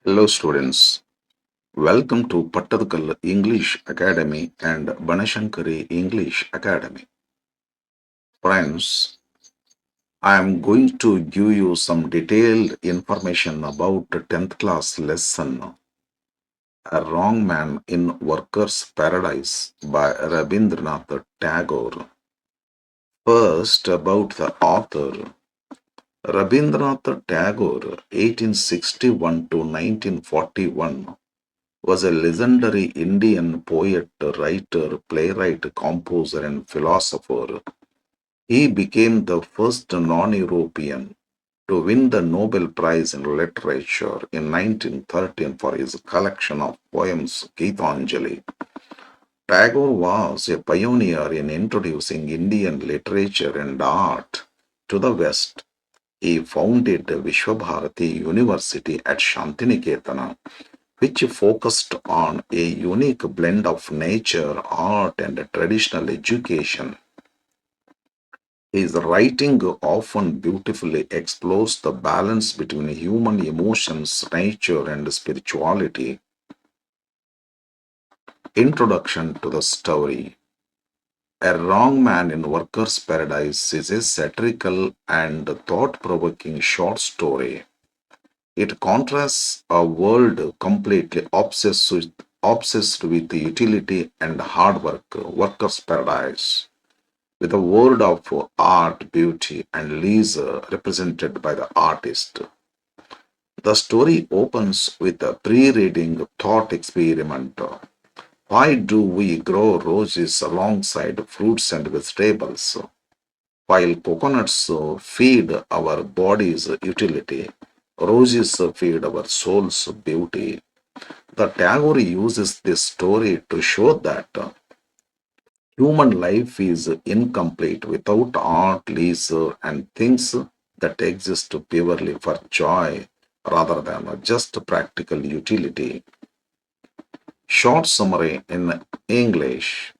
Hello students, welcome to Pattadakal English Academy and Banashankari English Academy. Friends, I am going to give you some detailed information about the 10th class lesson A Wrong Man in Workers' Paradise by Rabindranath Tagore. First, about the author. Rabindranath Tagore, 1861 to 1941, was a legendary Indian poet, writer, playwright, composer, and philosopher. He became the first non-European to win the Nobel Prize in Literature in 1913 for his collection of poems Geetanjali. Tagore was a pioneer in introducing Indian literature and art to the West. He founded Vishwabharati University at Shantiniketan, which focused on a unique blend of nature, art, and traditional education. His writing often beautifully explores the balance between human emotions, nature, and spirituality. Introduction to the story. A Wrong Man in Workers' Paradise is a satirical and thought-provoking short story. It contrasts a world completely obsessed with utility and hard work, workers' paradise, with a world of art, beauty, and leisure represented by the artist. The story opens with a pre-reading thought experiment. Why do we grow roses alongside fruits and vegetables, while coconuts feed our body's utility? Roses feed our soul's beauty. The Tagore uses this story to show that human life is incomplete without art, leisure, and things that exist purely for joy rather than just practical utility. Short summary in English.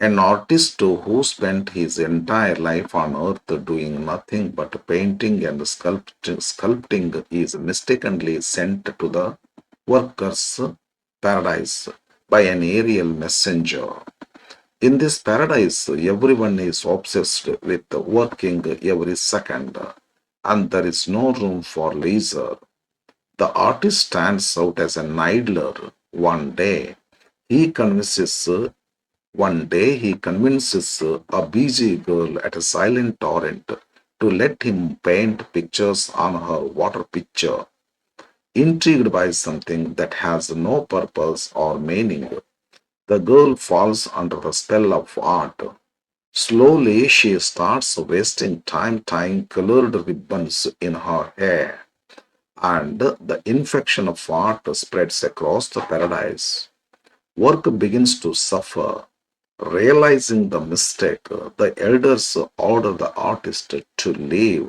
An artist who spent his entire life on earth doing nothing but painting and sculpting is mistakenly sent to the workers' paradise by an aerial messenger. In this paradise, everyone is obsessed with working every second, and there is no room for leisure. The artist stands out as an idler. He convinces a busy girl at a silent torrent to let him paint pictures on her water pitcher. Intrigued by something that has no purpose or meaning, the girl falls under the spell of art. Slowly, she starts wasting time tying colored ribbons in her hair, and the infection of art spreads across the paradise. Work begins to suffer. Realizing the mistake, the elders order the artist to leave.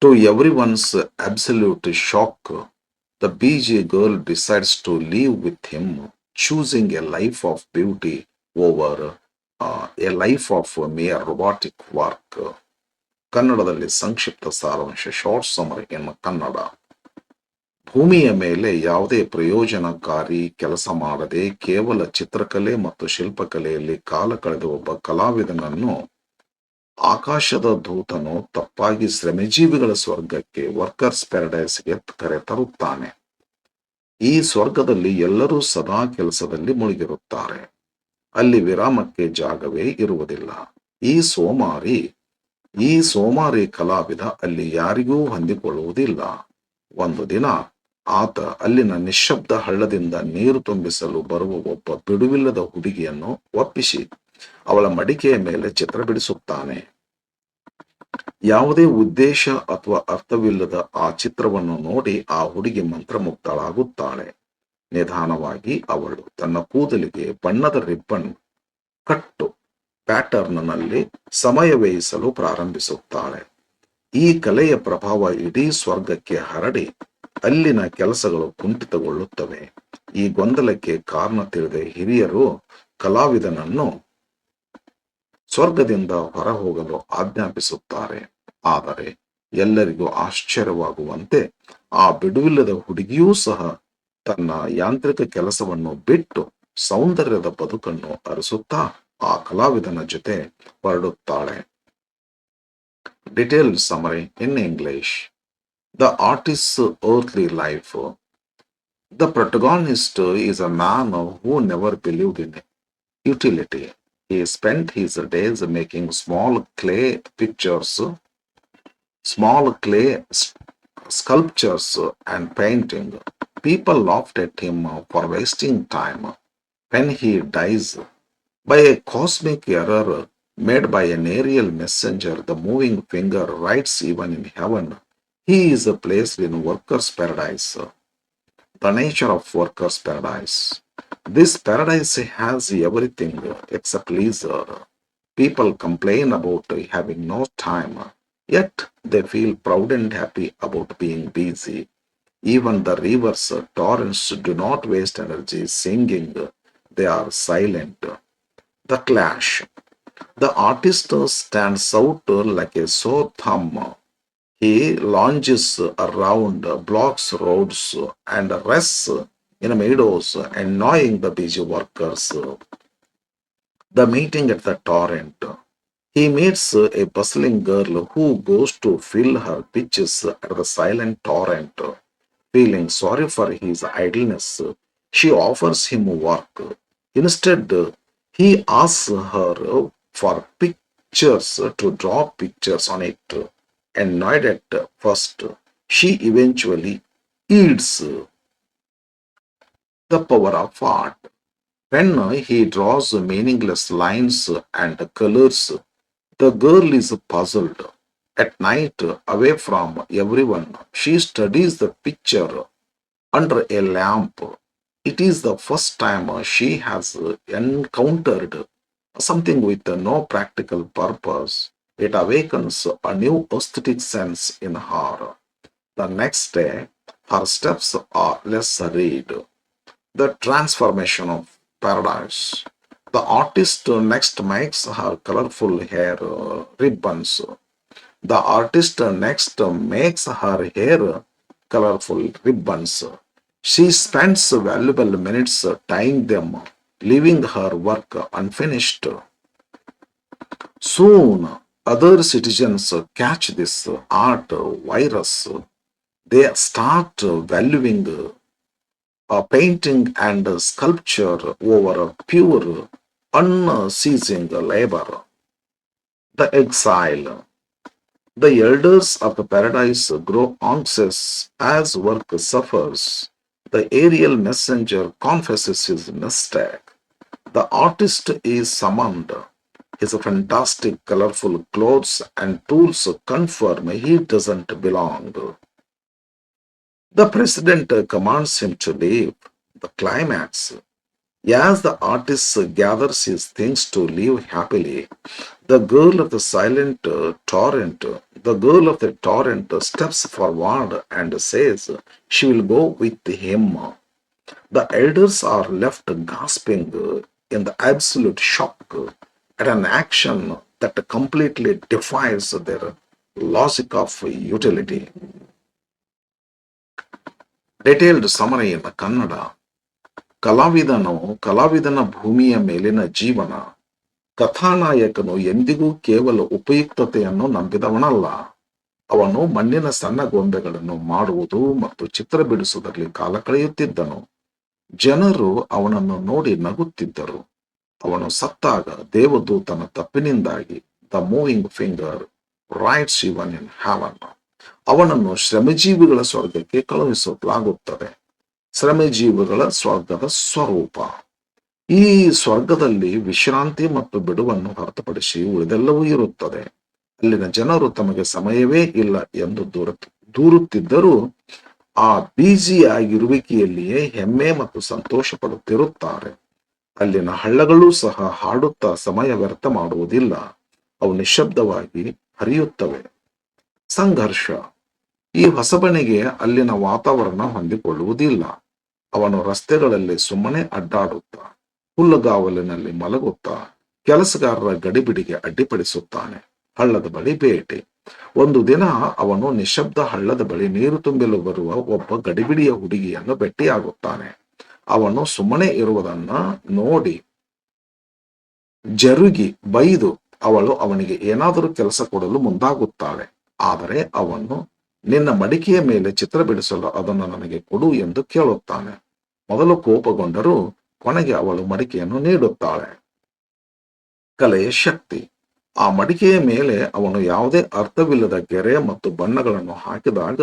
To everyone's absolute shock, the BG girl decides to live with him, choosing a life of beauty over a life of mere robotic work. ಕನ್ನಡದಲ್ಲಿ ಸಂಕ್ಷಿಪ್ತ ಸಾರಾಂಶ short summary ಇನ್ ಕನ್ನಡ. ಭೂಮಿಯ ಮೇಲೆ ಯಾವುದೇ ಪ್ರಯೋಜನಕಾರಿ ಕೆಲಸ ಮಾಡದೆ ಕೇವಲ ಚಿತ್ರಕಲೆ ಮತ್ತು ಶಿಲ್ಪಕಲೆಯಲ್ಲಿ ಕಾಲ ಕಳೆದ ಒಬ್ಬ ಕಲಾವಿದನನ್ನು ಆಕಾಶದ ದೂತನು ತಪ್ಪಾಗಿ ಶ್ರಮಜೀವಿಗಳ ಸ್ವರ್ಗಕ್ಕೆ ವರ್ಕರ್ಸ್ ಪ್ಯಾರಡೈಸ್ಗೆ ಕರೆತರುತ್ತಾನೆ. ಈ ಸ್ವರ್ಗದಲ್ಲಿ ಎಲ್ಲರೂ ಸದಾ ಕೆಲಸದಲ್ಲಿ ಮುಳುಗಿರುತ್ತಾರೆ. ಅಲ್ಲಿ ವಿರಾಮಕ್ಕೆ ಜಾಗವೇ ಇರುವುದಿಲ್ಲ. ಈ ಸೋಮಾರಿ ಕಲಾವಿದ ಅಲ್ಲಿ ಯಾರಿಗೂ ಹೊಂದಿಕೊಳ್ಳುವುದಿಲ್ಲ. ಒಂದು ದಿನ ಆತ ಅಲ್ಲಿನ ನಿಶ್ಶಬ್ದ ಹಳ್ಳದಿಂದ ನೀರು ತುಂಬಿಸಲು ಬರುವ ಒಬ್ಬ ಬಿಡುವಿಲ್ಲದ ಹುಡುಗಿಯನ್ನು ಒಪ್ಪಿಸಿ ಅವಳ ಮಡಿಕೆಯ ಮೇಲೆ ಚಿತ್ರ ಬಿಡಿಸುತ್ತಾನೆ. ಯಾವುದೇ ಉದ್ದೇಶ ಅಥವಾ ಅರ್ಥವಿಲ್ಲದ ಆ ಚಿತ್ರವನ್ನು ನೋಡಿ ಆ ಹುಡುಗಿ ಮಂತ್ರಮುಗ್ಧಳಾಗುತ್ತಾಳೆ. ನಿಧಾನವಾಗಿ ಅವಳು ತನ್ನ ಕೂದಲಿಗೆ ಬಣ್ಣದ ರಿಬ್ಬನ್ ಕಟ್ಟು ಪ್ಯಾಟರ್ನ್ನಲ್ಲಿ ಸಮಯ ವ್ಯಯಿಸಲು ಪ್ರಾರಂಭಿಸುತ್ತಾಳೆ. ಈ ಕಲೆಯ ಪ್ರಭಾವ ಇಡೀ ಸ್ವರ್ಗಕ್ಕೆ ಹರಡಿ ಅಲ್ಲಿನ ಕೆಲಸಗಳು ಕುಂಠಿತಗೊಳ್ಳುತ್ತವೆ. ಈ ಗೊಂದಲಕ್ಕೆ ಕಾರಣ ತಿಳಿದ ಹಿರಿಯರು ಕಲಾವಿದನನ್ನು ಸ್ವರ್ಗದಿಂದ ಹೊರಹೋಗಲು ಆಜ್ಞಾಪಿಸುತ್ತಾರೆ. ಆದರೆ ಎಲ್ಲರಿಗೂ ಆಶ್ಚರ್ಯವಾಗುವಂತೆ ಆ ಬಿಡುವಿಲ್ಲದ ಹುಡುಗಿಯೂ ಸಹ ತನ್ನ ಯಾಂತ್ರಿಕ ಕೆಲಸವನ್ನು ಬಿಟ್ಟು ಸೌಂದರ್ಯದ ಬದುಕನ್ನು ಅರಸುತ್ತಾ ಆ ಕಲಾವಿದನ ಜೊತೆ ಹೊರಡುತ್ತಾಳೆ. Detailed summary in English. The artist's earthly life. The protagonist is a man who never believed in utility. He spent his days making small clay sculptures and painting. People laughed at him for wasting time. When he dies by a cosmic error made by an aerial messenger, the moving finger writes even in heaven. He is placed in workers' paradise. The nature of workers' paradise. This paradise has everything except leisure. People complain about having no time, yet they feel proud and happy about being busy. Even the rivers, torrents do not waste energy singing, they are silent. The clash. The artist stands out like a sore thumb. He lounges around, blocks roads, and rests in meadows, annoying the busy workers. The meeting at the torrent. He meets a bustling girl who goes to fill her pitches at the silent torrent. Feeling sorry for his idleness, she offers him work. Instead, he asks her for pictures to draw pictures on it. Annoyed at first, she eventually yields. The power of art. When he draws meaningless lines and colors, the girl is puzzled. At night, away from everyone, she studies the picture under a lamp. It is the first time she has encountered something with no practical purpose. It awakens a new aesthetic sense in her. The next day, her steps are less hurried. The transformation of paradise. The artist next makes her colorful hair ribbons. The artist next makes her hair colorful ribbons. She spends valuable minutes tying them, leaving her work unfinished. Soon, other citizens catch this art virus. They start valuing painting and sculpture over pure, unceasing labor. The exile. The elders of the paradise grow anxious as work suffers. The aerial messenger confesses his mistake. The artist is summoned. His fantastic, colorful clothes and tools confirm he doesn't belong. The president commands him to leave. The climax. As the artist gathers his things to live happily, the girl of the silent torrent, the girl of the torrent steps forward and says she will go with him. The elders are left gasping in the absolute shock at an action that completely defies their logic of utility. Detailed summary in Kannada. ಕಲಾವಿದನ ಭೂಮಿಯ ಮೇಲಿನ ಜೀವನ. ಕಥಾನಾಯಕನು ಎಂದಿಗೂ ಕೇವಲ ಉಪಯುಕ್ತತೆಯನ್ನು ನಂಬಿದವನಲ್ಲ. ಅವನು ಮಣ್ಣಿನ ಸಣ್ಣ ಗೊಂಬೆಗಳನ್ನು ಮಾಡುವುದು ಮತ್ತು ಚಿತ್ರ ಬಿಡಿಸುವುದರಲ್ಲಿ ಕಾಲ ಕಳೆಯುತ್ತಿದ್ದನು. ಜನರು ಅವನನ್ನು ನೋಡಿ ನಗುತ್ತಿದ್ದರು. ಅವನು ಸತ್ತಾಗ ದೇವದೂತನ ತಪ್ಪಿನಿಂದಾಗಿ the moving finger writes even in heaven. ಅವನನ್ನು ಶ್ರಮಜೀವಿಗಳ ಸ್ವರ್ಗಕ್ಕೆ ಕಳುಹಿಸಲಾಗುತ್ತದೆ. ಶ್ರಮಜೀವಿಗಳ ಸ್ವರ್ಗದ ಸ್ವರೂಪ. ಈ ಸ್ವರ್ಗದಲ್ಲಿ ವಿಶ್ರಾಂತಿ ಮತ್ತು ಬಿಡುವನ್ನು ಹೊರತುಪಡಿಸಿ ಉಳಿದೆಲ್ಲವೂ ಇರುತ್ತದೆ. ಅಲ್ಲಿನ ಜನರು ತಮಗೆ ಸಮಯವೇ ಇಲ್ಲ ಎಂದು ದೂರುತ್ತಿದ್ದರೂ ಆ ಆಗಿರುವಿಕೆಯಲ್ಲಿಯೇ ಹೆಮ್ಮೆ ಮತ್ತು ಸಂತೋಷ ಪಡುತ್ತಿರುತ್ತಾರೆ. ಅಲ್ಲಿನ ಹಳ್ಳಗಳೂ ಸಹ ಹಾಡುತ್ತಾ ಸಮಯ ವ್ಯರ್ಥ ಮಾಡುವುದಿಲ್ಲ. ಅವು ನಿಶ್ಶಬ್ದವಾಗಿ ಹರಿಯುತ್ತವೆ. ಸಂಘರ್ಷ. ಈ ಹೊಸಬನಿಗೆ ಅಲ್ಲಿನ ವಾತಾವರಣ ಹೊಂದಿಕೊಳ್ಳುವುದಿಲ್ಲ. ಅವನು ರಸ್ತೆಗಳಲ್ಲಿ ಸುಮ್ಮನೆ ಅಡ್ಡಾಡುತ್ತಾ, ಹುಲ್ಲುಗಾವಲಿನಲ್ಲಿ ಮಲಗುತ್ತಾ, ಕೆಲಸಗಾರರ ಗಡಿಬಿಡಿಗೆ ಅಡ್ಡಿಪಡಿಸುತ್ತಾನೆ. ಹಳ್ಳದ ಬಳಿ ಬೇಟೆ. ಒಂದು ದಿನ ಅವನು ನಿಶಬ್ದ ಹಳ್ಳದ ಬಳಿ ನೀರು ತುಂಬಲು ಬರುವ ಒಬ್ಬ ಗಡಿಬಿಡಿಯ ಹುಡುಗಿಯನ್ನು ಭೇಟಿಯಾಗುತ್ತಾನೆ. ಅವನು ಸುಮ್ಮನೆ ಇರುವುದನ್ನ ನೋಡಿ ಜರುಗಿ ಬೈದು ಅವಳು ಅವನಿಗೆ ಏನಾದರೂ ಕೆಲಸ ಕೊಡಲು ಮುಂದಾಗುತ್ತಾಳೆ. ಆದರೆ ಅವನು ನಿನ್ನ ಮಡಿಕೆಯ ಮೇಲೆ ಚಿತ್ರ ಬಿಡಿಸಲು ಅದನ್ನು ನನಗೆ ಕೊಡು ಎಂದು ಕೇಳುತ್ತಾನೆ. ಮೊದಲು ಕೋಪಗೊಂಡರೂ ಕೊನೆಗೆ ಅವಳು ಮಡಿಕೆಯನ್ನು ನೀಡುತ್ತಾಳೆ. ಕಲೆಯ ಶಕ್ತಿ. ಆ ಮಡಿಕೆಯ ಮೇಲೆ ಅವನು ಯಾವುದೇ ಅರ್ಥವಿಲ್ಲದ ಗೆರೆ ಮತ್ತು ಬಣ್ಣಗಳನ್ನು ಹಾಕಿದಾಗ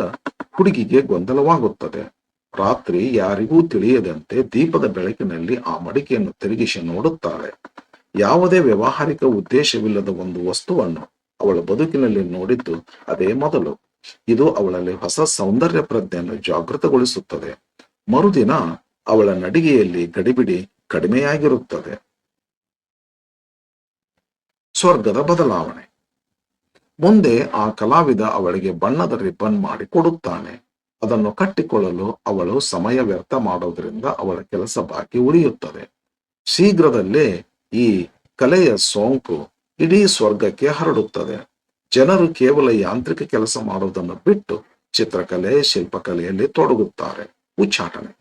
ಹುಡುಗಿಗೆ ಗೊಂದಲವಾಗುತ್ತದೆ. ರಾತ್ರಿ ಯಾರಿಗೂ ತಿಳಿಯದಂತೆ ದೀಪದ ಬೆಳಕಿನಲ್ಲಿ ಆ ಮಡಿಕೆಯನ್ನು ತಿರುಗಿಸಿ ನೋಡುತ್ತಾಳೆ. ಯಾವುದೇ ವ್ಯಾವಹಾರಿಕ ಉದ್ದೇಶವಿಲ್ಲದ ಒಂದು ವಸ್ತುವನ್ನು ಅವಳ ಬದುಕಿನಲ್ಲಿ ನೋಡಿದ್ದು ಅದೇ ಮೊದಲು. ಇದು ಅವಳಲ್ಲಿ ಹೊಸ ಸೌಂದರ್ಯ ಪ್ರಜ್ಞೆಯನ್ನು ಜಾಗೃತಗೊಳಿಸುತ್ತದೆ. ಮರುದಿನ ಅವಳ ನಡಿಗೆಯಲ್ಲಿ ಗಡಿಬಿಡಿ ಕಡಿಮೆಯಾಗಿರುತ್ತದೆ. ಸ್ವರ್ಗದ ಬದಲಾವಣೆ. ಮುಂದೆ ಆ ಕಲಾವಿದ ಅವಳಿಗೆ ಬಣ್ಣದ ರಿಬ್ಬನ್ ಮಾಡಿ ಕೊಡುತ್ತಾನೆ. ಅದನ್ನು ಕಟ್ಟಿಕೊಳ್ಳಲು ಅವಳು ಸಮಯ ವ್ಯರ್ಥ ಮಾಡೋದ್ರಿಂದ ಅವಳ ಕೆಲಸ ಬಾಕಿ ಉಳಿಯುತ್ತದೆ. ಶೀಘ್ರದಲ್ಲೇ ಈ ಕಲೆಯ ಸೋಂಕು ಇಡೀ ಸ್ವರ್ಗಕ್ಕೆ ಹರಡುತ್ತದೆ. ಜನರು ಕೇವಲ ಯಾಂತ್ರಿಕ ಕೆಲಸ ಮಾಡುವುದನ್ನು ಬಿಟ್ಟು ಚಿತ್ರಕಲೆ, ಶಿಲ್ಪಕಲೆಯಲ್ಲಿ ತೊಡಗುತ್ತಾರೆ. ಉಚ್ಚಾಟನೆ.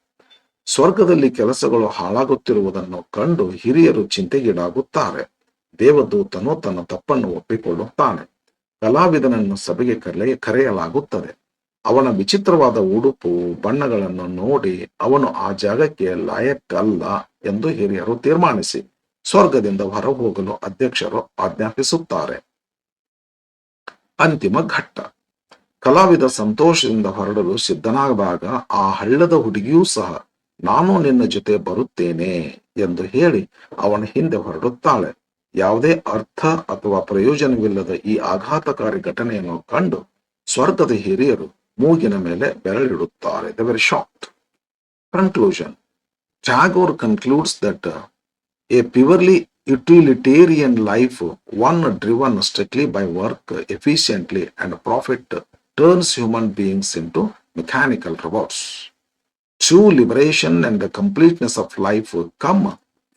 ಸ್ವರ್ಗದಲ್ಲಿ ಕೆಲಸಗಳು ಹಾಳಾಗುತ್ತಿರುವುದನ್ನು ಕಂಡು ಹಿರಿಯರು ಚಿಂತೆಗೀಡಾಗುತ್ತಾರೆ. ದೇವದೂತನು ತನ್ನ ತಪ್ಪನ್ನು ಒಪ್ಪಿಕೊಳ್ಳುತ್ತಾನೆ. ಕಲಾವಿದನನ್ನು ಸಭೆಗೆ ಕರೆಯಲಾಗುತ್ತದೆ. ಅವನ ವಿಚಿತ್ರವಾದ ಉಡುಪು, ಬಣ್ಣಗಳನ್ನು ನೋಡಿ ಅವನು ಆ ಜಾಗಕ್ಕೆ ಲಾಯಕ್ಕಲ್ಲ ಎಂದು ಹಿರಿಯರು ತೀರ್ಮಾನಿಸಿ ಸ್ವರ್ಗದಿಂದ ಹೊರಹೋಗಲು ಅಧ್ಯಕ್ಷರು ಆಜ್ಞಾಪಿಸುತ್ತಾರೆ. ಅಂತಿಮ ಘಟ್ಟ. ಕಲಾವಿದ ಸಂತೋಷದಿಂದ ಹೊರಡಲು ಸಿದ್ಧನಾದಾಗ ಆ ಹಳ್ಳದ ಹುಡುಗಿಯೂ ಸಹ ನಾನು ನಿನ್ನ ಜೊತೆ ಬರುತ್ತೇನೆ ಎಂದು ಹೇಳಿ ಅವನ ಹಿಂದೆ ಹೊರಡುತ್ತಾಳೆ. ಯಾವುದೇ ಅರ್ಥ ಅಥವಾ ಪ್ರಯೋಜನವಿಲ್ಲದ ಈ ಆಘಾತಕಾರಿ ಘಟನೆಯನ್ನು ಕಂಡು ಸ್ವರ್ಗದ ಹಿರಿಯರು ಮೂಗಿನ ಮೇಲೆ ಬೆರಳಿಡುತ್ತಾರೆ. They very shocked. Conclusion. Tagore concludes that a purely utilitarian life, one driven strictly by work efficiently and profit, turns human beings into mechanical robots. True liberation and the completeness of life come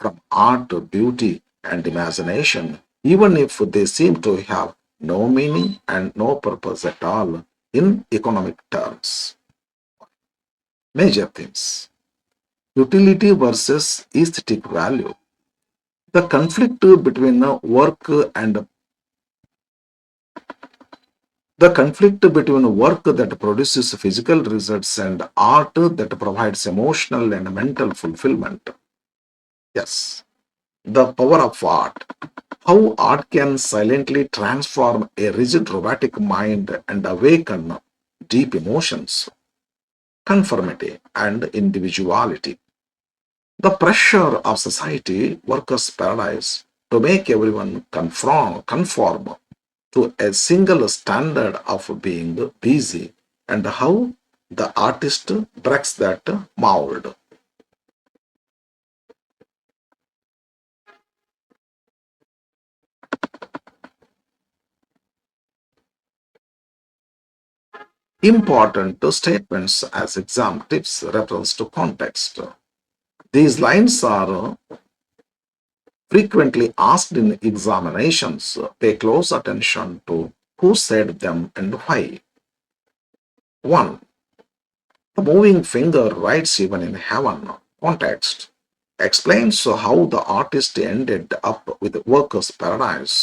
from art, beauty, and imagination, even if they seem to have no meaning and no purpose at all in economic terms. Major themes. Utility versus aesthetic value. The conflict between work and the conflict between work that produces physical results and art that provides emotional and mental fulfillment. Yes, the power of art. How art can silently transform a rigid robotic mind and awaken deep emotions, conformity, and individuality. The pressure of society, workers' paradise, to make everyone conform to a single standard of being busy, and how the artist breaks that mold. Important statements as exam tips, reference to context. These lines are frequently asked in examinations. Pay close attention to who said them and why. 1. The moving finger writes even in heaven. Context explains how the artist ended up with workers' paradise.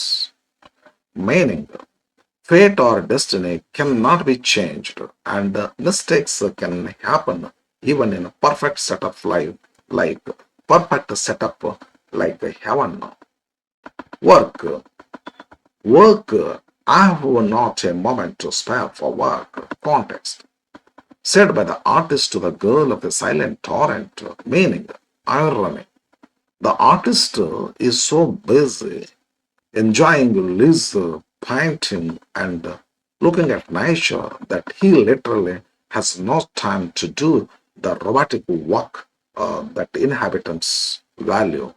Meaning, fate or destiny cannot be changed, and mistakes can happen even in a perfect setup like perfect setup like heaven. Work. I have not a moment to spare for work. Context. Said by the artist to the girl of the silent torrent, meaning irony. The artist is so busy enjoying Liz painting and looking at nature that he literally has no time to do the robotic work that inhabitants value.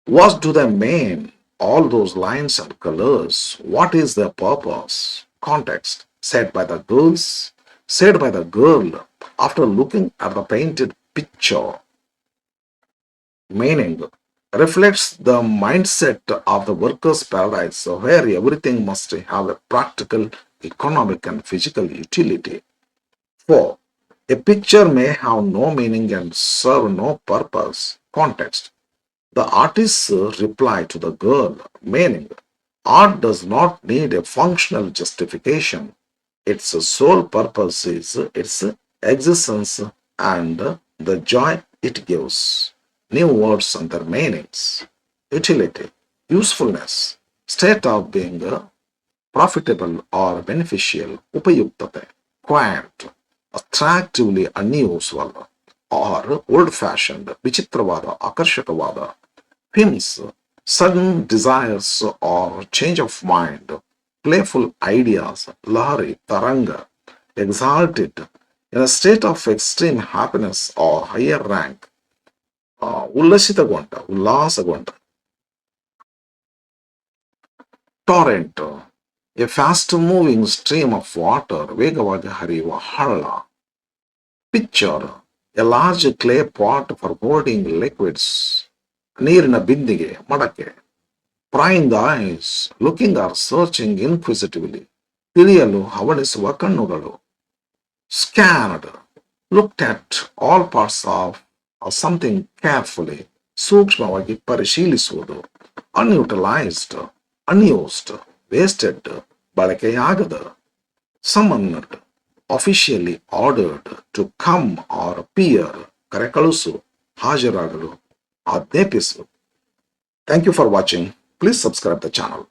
What do they mean? All those lines and colors, what is their purpose? Context, said by the girl after looking at the painted picture. Meaning, reflects the mindset of the workers' paradise where everything must have a practical, economic, and physical utility. 4. A picture may have no meaning and serve no purpose. Context. The artist's reply to the girl, meaning art does not need a functional justification. Its sole purpose is its existence and the joy it gives. New words and their meanings. Utility, usefulness, state of being profitable or beneficial, upayuktate, quaint, attractively unusual, or old-fashioned, ವಿಚಿತ್ರವಾದ, ಆಕರ್ಷಕವಾದ, whims, sudden desires or change of mind, playful ideas, lahari, taranga, exalted, in a state of extreme happiness or higher rank, ಉಲ್ಲಸಿತಗೊಂಡ, ಉಲ್ಲಾಸಗೊಂಡ, torrent, a fast-moving stream of water, ವೇಗವಾಗಿ ಹರಿಯುವ ಹಳ್ಳ, pitcher, a large clay pot for holding liquids, ನೀರಿನ ಬಿಂದಿಗೆ, ಮಡಕೆ, prying the eyes, looking or searching inquisitively, ತಿಳಿಯಲು ಹವಣಿಸುವ ಕಣ್ಣುಗಳು, scanned, looked at all parts of something carefully, ಸೂಕ್ಷ್ಮವಾಗಿ ಪರಿಶೀಲಿಸುವುದು, unutilized, unused, wasted, ಬಳಕೆಯಾಗದ, summoned, officially ordered to come or appear, ಕರೆಕಳುಸು, ಹಾಜರಾಗಲು, ಆಜ್ಞಾಪಿಸು. Thank you for watching. Please subscribe the channel.